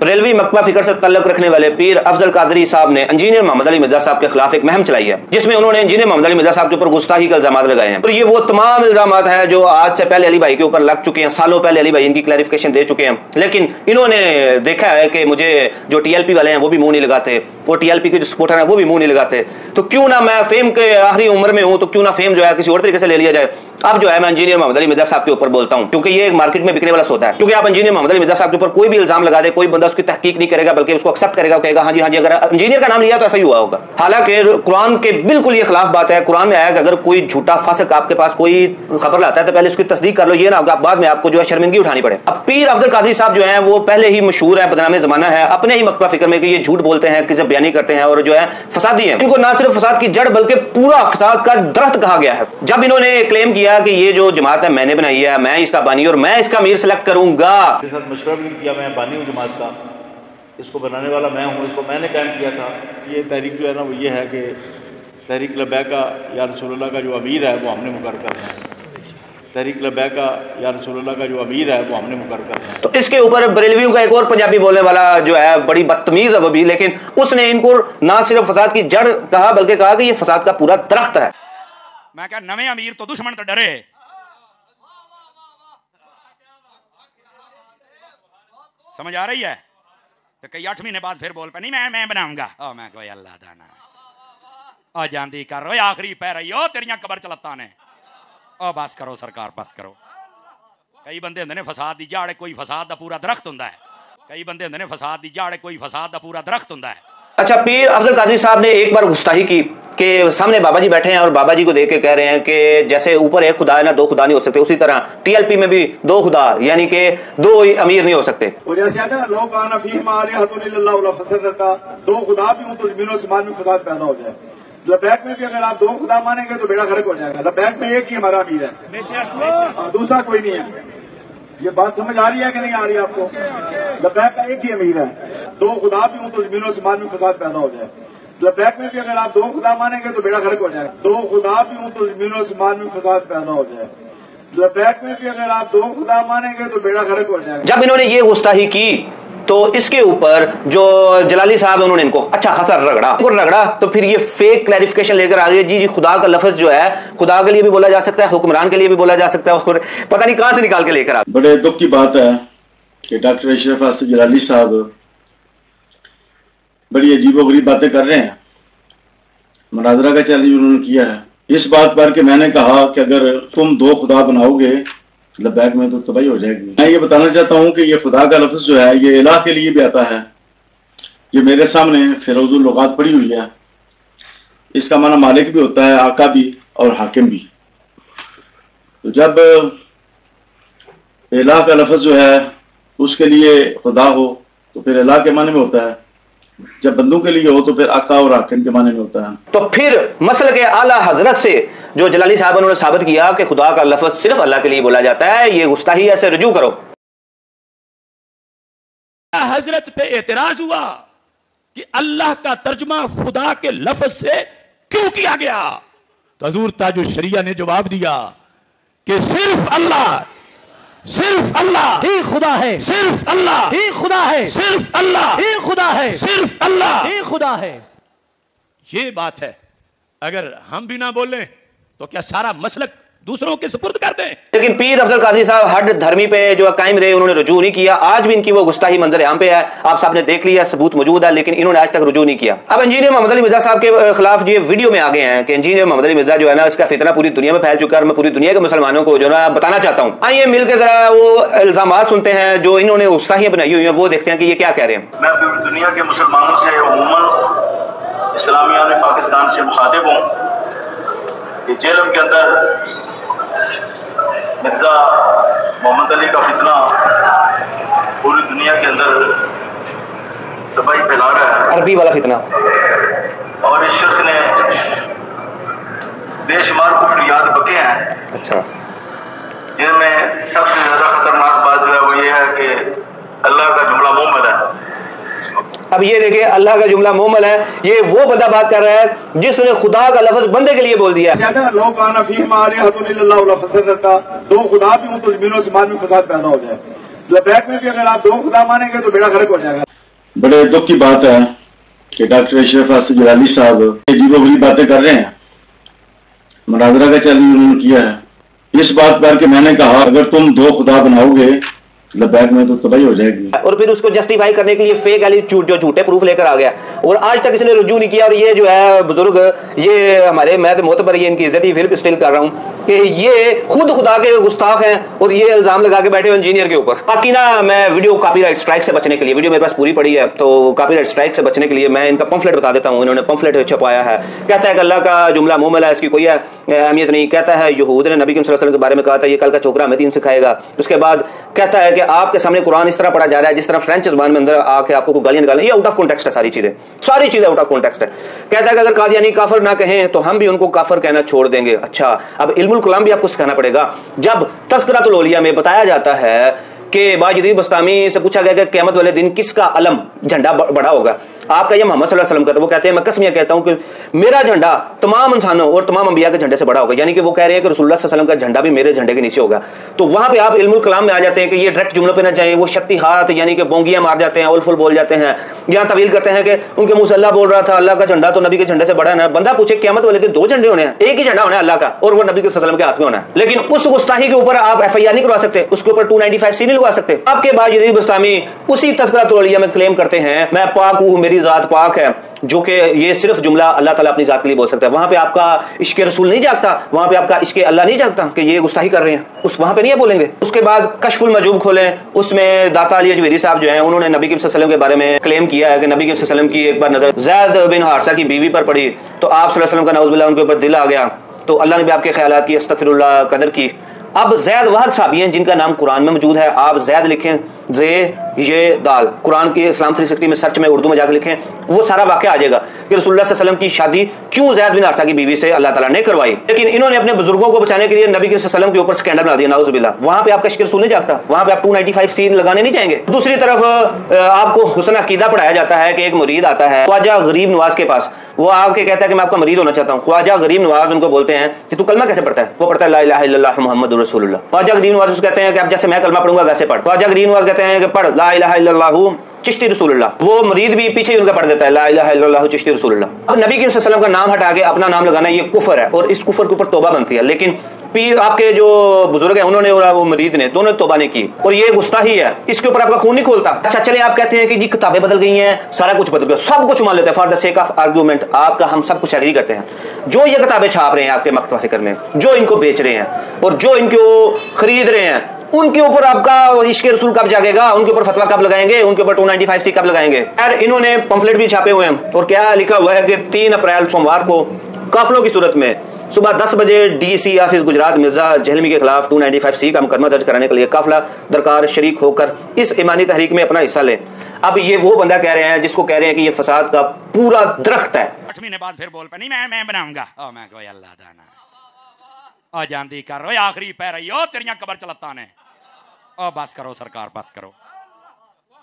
रेलवी मकबा फिक्र से तल्लुक रखने वाले पीर अफजल कादरी साहब ने इंजीनियर मोहम्मद अली मिर्जा साहब के खिलाफ एक मुहिम चलाई है, जिसमें उन्होंने इंजीनियर मोहम्मद अली मिर्जा साहब के ऊपर गुस्ताखी के इल्जाम लगाए हैं। और ये वो तमाम इल्जाम हैं जो आज से पहले अली भाई के ऊपर लग चुके हैं, सालों पहले अली भाई इनकी क्लैरिफिकेशन दे चुके हैं, लेकिन इन्होंने देखा है कि मुझे जो टीएलपी वाले हैं वो भी मुंह नहीं लगाते, वो टीएलपी के जो सपोर्टर हैं वो भी मुंह नहीं लगाते, तो क्यों ना मैं फेम के आखिरी उम्र में हूं, तो क्यों ना फेम जो है किसी और तरीके से ले लिया जाए। अब जो है मैं इंजीनियर मोहम्मद अली मिर्जा साहब के ऊपर बोलता हूं, क्योंकि ये एक मार्केट में बिकने वाला सौदा है। क्योंकि आप इंजीनियर मोहम्मद अली मिर्जा साहब के ऊपर कोई भी इल्जाम लगा दे, कोई बंदा उसकी तहकीक नहीं करेगा, बल्कि उसको एक्सेप्ट करेगा, कहेगा हाँ जी अगर इंजीनियर का नाम लिया तो ऐसा ही हुआ होगा। हालांकि कुरान के बिल्कुल ये खिलाफ बात है। कुरान में आया कि अगर कोई झूठा फासिक आपके पास कोई खबर लाता है तो पहले उसकी तस्दीक कर लो, ये ना होगा बाद में आपको जो है शर्मिंदगी उठानी पड़े। अब पीर अफजल कादरी साहब जो है वो पहले ही मशहूर है, बदनामे जमाना है अपने ही मकबा फिक्र में कि ये झूठ बोलते हैं, किसी बयानी करते हैं और जो है फसादी है। इनको ना सिर्फ फसाद की जड़ बल्कि पूरा फसाद का दरख्त कहा गया है। जब इन्होंने क्लेम किया कि ये जो जमात है मैंने बनाई है, मैं इसका बानी और मैं इसका अमीर सेलेक्ट करूंगा, मशवरा भी किया, मैं बानी हूँ जमात का, इसको बनाने वाला मैं हूँ, इसको मैंने कायम किया था। ये तहरीक जो है ना वो ये है कि तहरीक लबैका या रसूलुल्लाह का जो अमीर है वो हमने मुकर्रर करना है। तहरीक लबैका या रसूलुल्लाह का जो अमीर है वो हमने मुकर्रर करना है। तो इसके ऊपर बरेलवियों का एक और पंजाबी बोलने वाला जो है बड़ी बदतमीज है वो भी, लेकिन उसने इनको ना सिर्फ फसाद की जड़ कहा बल्कि कहा कि ये फसाद का पूरा दरख्त है। मैं कहा नवे अमीर तो दुश्मन तो डरे, समझ आ रही है? तो कई 8 महीने बाद फिर बोल पे नहीं मैं बनाऊंगा। मैं कोई अल्लाह दाना आ जानदी कर रहे आखिरी पै रही हो तेरियां कबर चलता ने। बस करो सरकार बस करो। कई बंदे होंदे ने फसाद दी जड़ कोई फसाद दा पूरा दरख्त हुंदा है, कई बंदे होंदे ने फसाद दी जड़ कोई फसाद दा पूरा दरख्त हुंदा है। अच्छा, पीर अफजल कादरी साहब ने एक बार गुस्ताखी की कि सामने बाबा जी बैठे हैं और बाबा जी को देख के कह रहे हैं कि जैसे ऊपर एक खुदा है ना दो खुदा नहीं हो सकते, उसी तरह टीएलपी में भी दो खुदा यानी कि दो अमीर नहीं हो सकते। दो खुदा भी हूं तो जमीन आसमान में फसाद पैदा हो जाए। लबैक में भी अगर आप दो खुदा मानेंगे तो बेड़ा गर्क हो जाएगा। लबैक में एक ही हमारा अमीर है, दूसरा कोई नहीं है। ये बात समझ आ रही है कि नहीं आ रही आपको? लबैक का एक ही अमीर है, दो खुदा भी हूं तो जमीन आसमान में फसाद पैदा हो जाए। लबैक में भी अगर आप दो खुदा मानेंगे तो बेड़ा गर्क हो जाएगा। दो खुदा भी हूं तो जमीन आसमान में फसाद पैदा हो जाए। लबैक में भी अगर आप दो खुदा मानेंगे तो बेड़ा गर्क हो जाएगा। जब इन्होंने ये गुस्ताखी की तो इसके ऊपर जो जलाली साहब उन्होंने इनको अच्छा खासा रगड़ा तो फिर ये फेक क्लैरिफिकेशन लेकर आ गए। जी खुदा का लफ्ज जो है खुदा के लिए भी बोला जा सकता है, हुक्मरान के लिए भी बोला जा सकता है, और पता नहीं कहां से निकाल के लेकर आ। बड़े दुख की बात है कि डॉक्टर अशरफ आसिफ जलाली साहब बड़ी अजीबोगरीब बातें कर रहे हैं। मुनाजरा का चैलेंज उन्होंने किया है इस बात पर कि मैंने कहा कि अगर तुम दो खुदा बनाओगे लबैक में तो तबाही हो जाएगी। मैं ये बताना चाहता हूँ कि ये खुदा का लफ्ज जो है ये इलाह के लिए भी आता है। ये मेरे सामने फिरोजुल लुगात पड़ी हुई है। इसका माना मालिक भी होता है, आका भी और हाकिम भी। तो जब इलाह का लफ्ज जो है उसके लिए खुदा हो तो फिर इलाह के माने में होता है, जब बंदों के लिए हो तो फिर आका और हाकिम के माने में होता है। तो फिर मसल के आला हजरत से जो जलाली साहब उन्होंने साबित किया कि खुदा का लफ्ज सिर्फ अल्लाह के लिए बोला जाता है, ये गुस्ताही है, से रुजू करो। हजरत पे एतराज हुआ कि अल्लाह का तर्जुमा खुदा के लफ्ज से क्यों किया गया, तो हजूर ताजुल शरिया ने जवाब दिया कि सिर्फ अल्लाह ही खुदा है, सिर्फ अल्लाह ही खुदा है, सिर्फ अल्लाह ही खुदा है, सिर्फ अल्लाह ही खुदा है। ये बात है। अगर हम भी ना बोलें तो क्या सारा मसलक दूसरों के सुपुर्द कर दें? लेकिन पीर अफजल कादरी साहब हड धर्मी पे जो कायम रहे, उन्होंने रुजू नहीं किया। आज भी इनकी वो गुस्ताही मंजर आम पे है, आप साहब ने देख लिया, सबूत मौजूद है, लेकिन इन्होंने आज तक रुजू नहीं किया। अब इंजीनियर मोहम्मद अली मिर्जा साहब के खिलाफ ये वीडियो में आ गए हैं कि इंजीनियर मोहम्मद अली मिर्जा जो है ना इसका फितना पूरी दुनिया में फैल चुका है और मैं पूरी दुनिया के मुसलमानों को जो है बताना चाहता हूँ। आइए मिलकर जरा वो इल्जामात सुनते हैं जो इन्होंने गुस्ताहियां बनाई हुई हैं, वो देखते हैं कि ये क्या कह रहे हैं। मैं पूरी दुनिया के मुसलमानों से उम्मत इस्लामिया में पाकिस्तान से मुखातिब हूँ कि जेलम के अंदर मिर्जा मोहम्मद अली का फितना पूरी दुनिया के अंदर तबाही फैला रहा है, अरबी वाला फितना। और इस शख्स ने बेशुमार कुफरियात बके हैं। अच्छा, जिनमें सबसे ज्यादा खतरनाक बात जो है वो ये है कि अल्लाह का जुमला मुहम्मद है। अब ये देखिए अल्लाह का जुमला मुहम्मद है, ये वो बंदा बात कर रहा है जिसने खुदा का लफ्ज बंदे के लिए बोल दिया। दो खुदा भी हूं तो जमीन आसमान में फसाद पैदा हो जाए। लबैक में भी अगर आप दो खुदा मानेंगे तो बेड़ा गर्क हो जाएगा। बड़े दुख की बात है कि डॉक्टर अशरफ असद जलाली साहब अजीबोगरीब बातें कर रहे हैं। मुनाजरा का चैलेंज उन्होंने किया है इस बात पर कि मैंने कहा अगर तुम दो खुदा बनाओगे लबैक में तो तबाही हो जाएगी, और फिर उसको जस्टिफाई करने के लिए फेक वाली जो झूठे प्रूफ लेकर आ गया और आज तक इसने रुजू नहीं किया। और ये जो है बुजुर्ग, ये हमारे, मैं तो मोतबर ये इनकी इज्जत ही फिर स्टिल कर रहा हूँ कि ये खुद खुदा के गुस्ताख हैं और ये इल्जाम लगा के बैठे हुए इंजीनियर के ऊपर। बाकी ना मैं वीडियो कॉपीराइट स्ट्राइक से बचने के लिए, वीडियो मेरे पास पूरी पड़ी है, तो कॉपीराइट स्ट्राइक से बचने के लिए मैं इनका पंफलेट बता देता हूँ। इन्होंने पंफलेट छपवाया है, कहता है कि अल्लाह का जुमला मुमला है, इसकी कोई अहमियत नहीं। कहता है यहूद ने नबी सल्लल्लाहु अलैहि वसल्लम के बारे में कहा था ये कल का छोकरा हमें दीन सिखाएगा। उसके बाद कहता है कि आपके सामने कुरान इस तरह पढ़ा जा रहा है जिस तरह फ्रेंच जुबान में अंदर आके आपको गालियां निकालें। ये आउट ऑफ कॉन्टेक्स्ट है, सारी चीजें आउट ऑफ कॉन्टेक्स्ट है। कहता है कि अगर कादियानी काफिर ना कहें तो हम भी उनको काफिर कहना छोड़ देंगे। अच्छा, अब इल्मुल कलाम भी आपको सिखाना पड़ेगा। जब तज़किरातुल औलिया में बताया जाता है कि बाजुदीन बस्तामी से पूछा गया कि क़यामत वाले दिन किसका अलम झंडा बड़ा होगा, आपका ये मोहम्मद सल्लल्लाहु अलैहि वसल्लम का, तो वो कहते हैं मैं कसमिया कहता हूं कि मेरा झंडा तमाम इंसानों और तमाम अंबिया के झंडे से बड़ा होगा। यानी कि वो कह रहे हैं कि रसूलुल्लाह सल्लल्लाहु अलैहि वसल्लम का झंडा भी मेरे झंडे के नीचे होगा। तो वहां पे आप इल्मुल कलाम में आ जाते हैं कि ये डायरेक्ट जुमलों पे ना जाए, वो शक्ति हाथ यानी कि बोंगियां मार जाते हैं, उलफुल बोल जाते हैं, या तवील करते हैं कि उनके मुंह से अल्लाह बोल रहा था अल्लाह का झंडा तो नबी के झंडे से बड़ा है। बंदा पूछे क़यामत वाले दिन दो झंडे होने हैं, एक ही झंडा होना है अल्लाह का और वो नबी के सल्लल्लाहु अलैहि वसल्लम के हाथ में होना है। लेकिन उस गुस्ताखी के ऊपर आप FIR नहीं करवा सकते, उसके ऊपर 295C नहीं लगवा सकते। आपके बाजुदीन बस्तामी उसी तज़किरातुल औलिया में क्लेम करते हैं मैं पाक हूं, मेरी जात पाक है, जो कि ये सिर्फ जुमला अल्लाह ताला अपनी जात के लिए बोल सकता है। वहां पे आपका इश्क रसूल नहीं जागता, वहां पे आपका इश्क अल्लाह नहीं जागता कि ये गुस्ताखी कर रहे हैं, उस वहां पे नहीं बोलेंगे। उसके बाद कश्फुल मजूब खोलें, उसमें दाता अली अजमेरी साहब जो हैं उन्होंने नबी के सल्लल्लाहु अलैहि वसल्लम के बारे में क्लेम किया है कि नबी के सल्लल्लाहु अलैहि वसल्लम की एक बार नजर ज़ैद बिन हारिसा की बीवी पर पड़ी तो आप सल्लल्लाहु अलैहि वसल्लम का नाउज़ुबिल्लाह उनके ऊपर दिल आ गया, तो अल्लाह ने भी आपके ख्यालात की अस्तगफिरुल्लाह कदर की। अब जैद वाहद साहबी हैं जिनका नाम कुरान में मौजूद है, आप जैद लिखें जे ये दाल, कुरान के इस्लाम 360 में सर्च में उर्दू में जाकर लिखें, वो सारा वाक़या आ जाएगा कि रसूलुल्लाह सल्लल्लाहु अलैहि वसल्लम की शादी क्यों ज़ैद बिन हारिसा की बीवी से अल्लाह ताला ने करवाई। लेकिन इन्होंने अपने बुजुर्गों को बचाने के लिए नबी के सल्लल्लाहु अलैहि वसल्लम के ऊपर स्कैंडल बना दिया, नाउज़ुबिल्लाह। वहां पे आपका इश्क रसूल नहीं जागता, वहां पे आप 295C लगाने नहीं जाएंगे। दूसरी तरफ आपको हुस्न अकीदा पढ़ाया जाता है कि एक मुरीद आता है ख्वाजा गरीब नवाज के पास, वो आके कहता है कि मैं आपका मरीद होना चाहता हूँ। ख्वाजा गरीब नवाज उनको बोलते हैं कि तू कलमा कैसे पढ़ता है, वो पढ़ता है ला इलाहा इल्लल्लाह मुहम्मदुर रसूलुल्लाह। ख्वाजा गरीब नवाज कहते हैं कि अब जैसे मैं कलमा पढ़ूंगा वैसे पढ़। ख्वाजा गरीब नवाज कहते हैं कि पढ़ ला इलाहा इल्लल्लाहु चिश्ती रसूलुल्लाह, वो मरीद भी पीछे ही उनका पढ़ देता है ला इलाहा इल्लल्लाहु चिश्ती रसूलुल्लाह। अब नबी के सल्लल्लाहु अलैहि वसल्लम का नाम हटा के अपना नाम लगाना ये कुफर है और इस कुफर के ऊपर तौबा बनती है। लेकिन पीर आपके जो बुजुर्ग हैं उन्होंने और वो मरीद ने दोनों तौबा नहीं की और ये गुस्ताही है, इसके ऊपर आपका खून नहीं खोलता। अच्छा चले आप कहते हैं कि जी किताबें बदल गई हैं, सारा कुछ बदल गया, सब कुछ मान लेते हैं for the sake of argument, आपका हम सब कुछ एग्री करते हैं। जो ये किताबें छाप रहे हैं आपके मकतबा फिक्र में, जो इनको बेच रहे हैं और जो इनको खरीद रहे हैं, उनके ऊपर आपका इश्क रसूल कब जागेगा, उनके ऊपर फतवा कब लगाएंगे, उनके ऊपर 295C कब लगाएंगे। यार इन्होंने पंफलेट भी छापे हुए हैं और क्या लिखा हुआ है कि 3 अप्रैल सोमवार को काफिलों की सूरत में सुबह 10 बजे DC ऑफिस गुजरात मिर्जा जहलमी के खिलाफ 295C का मुकदमा दर्ज कराने के लिए काफिला दरकार शरीक होकर इस ईमानी तहरीक में अपना हिस्सा ले। अब ये वो बंदा कह रहे हैं जिसको कह रहे हैं कि ये फसाद का पूरा दरख्त है। 8 महीने बाद फिर बोल पे नहीं मैं बनाऊंगा, ओ मैं कोई अल्लाह दाना ओ जानदी कर रो आखिरी पै रही हो तेरियां कबर चलता ने, ओ बस करो सरकार बस करो।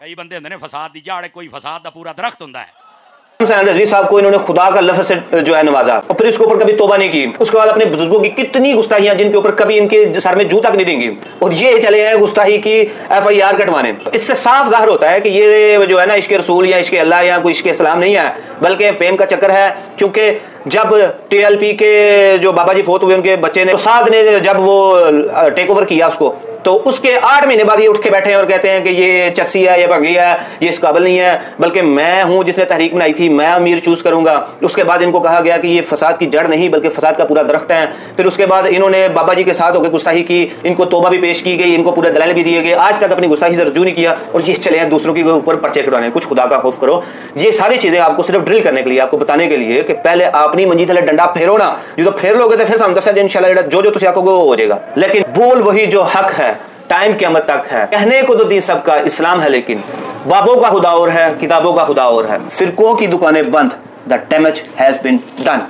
कई बंदे होंदे ने फसाद दी जाड़, कोई फसाद दा पूरा दरख्त हुंदा है। रज़वी साहब को इन्होंने खुदा का लफ्ज़ से जो है नवाजा और फिर इसके ऊपर कभी तौबा नहीं की। उसके बाद अपने बुजुर्गों की कितनी गुस्ताहियां जिनके ऊपर कभी इनके सर में जू तक नहीं देंगी और ये चले हैं गुस्ताही की FIR कटवाने। इससे साफ जाहिर होता है कि ये जो है ना इश्क रसूल या इश्क अल्लाह या कोई इश्क इस्लाम नहीं है, बल्कि फेम का चक्कर है। क्योंकि जब TLP के जो बाबा जी फोत हुए उनके बच्चे ने साद ने जब वो टेक ओवर किया उसको, तो उसके 8 महीने बाद ये उठ के बैठे हैं और कहते हैं कि ये चस्सी है, ये भगी है, ये इस काबिल नहीं है, बल्कि मैं हूं जिसने तहरीक बनाई थी, मैं अमीर चूज करूंगा। उसके बाद इनको कहा गया कि ये फसाद की जड़ नहीं बल्कि फसाद का पूरा दरख्त है। फिर उसके बाद इन्होंने बाबा जी के साथ होकर गुस्ताही की, इनको तौबा भी पेश की गई, इनको पूरे दलाइल भी दिए गए, आज तक अपनी गुस्ताही से रजू नहीं किया और ये चले हैं दूसरों के ऊपर पर्चे कटवाने। कुछ खुदा का खौफ करो। ये सारी चीजें आपको सिर्फ ड्रिल करने के लिए, आपको बताने के लिए कि पहले अपनी मंजी थले डंडा फेरो ना, जो तो फेर लोगे तो फिर हम दस इंशाल्लाह जो तुम आखोगे वो हो जाएगा। लेकिन बोल वही जो हक है, टाइम क़यामत तक है। कहने को तो दी सबका इस्लाम है, लेकिन बाबों का खुदा और है, किताबों का खुदा और है। फिरकों की दुकानें बंद, the damage has been done.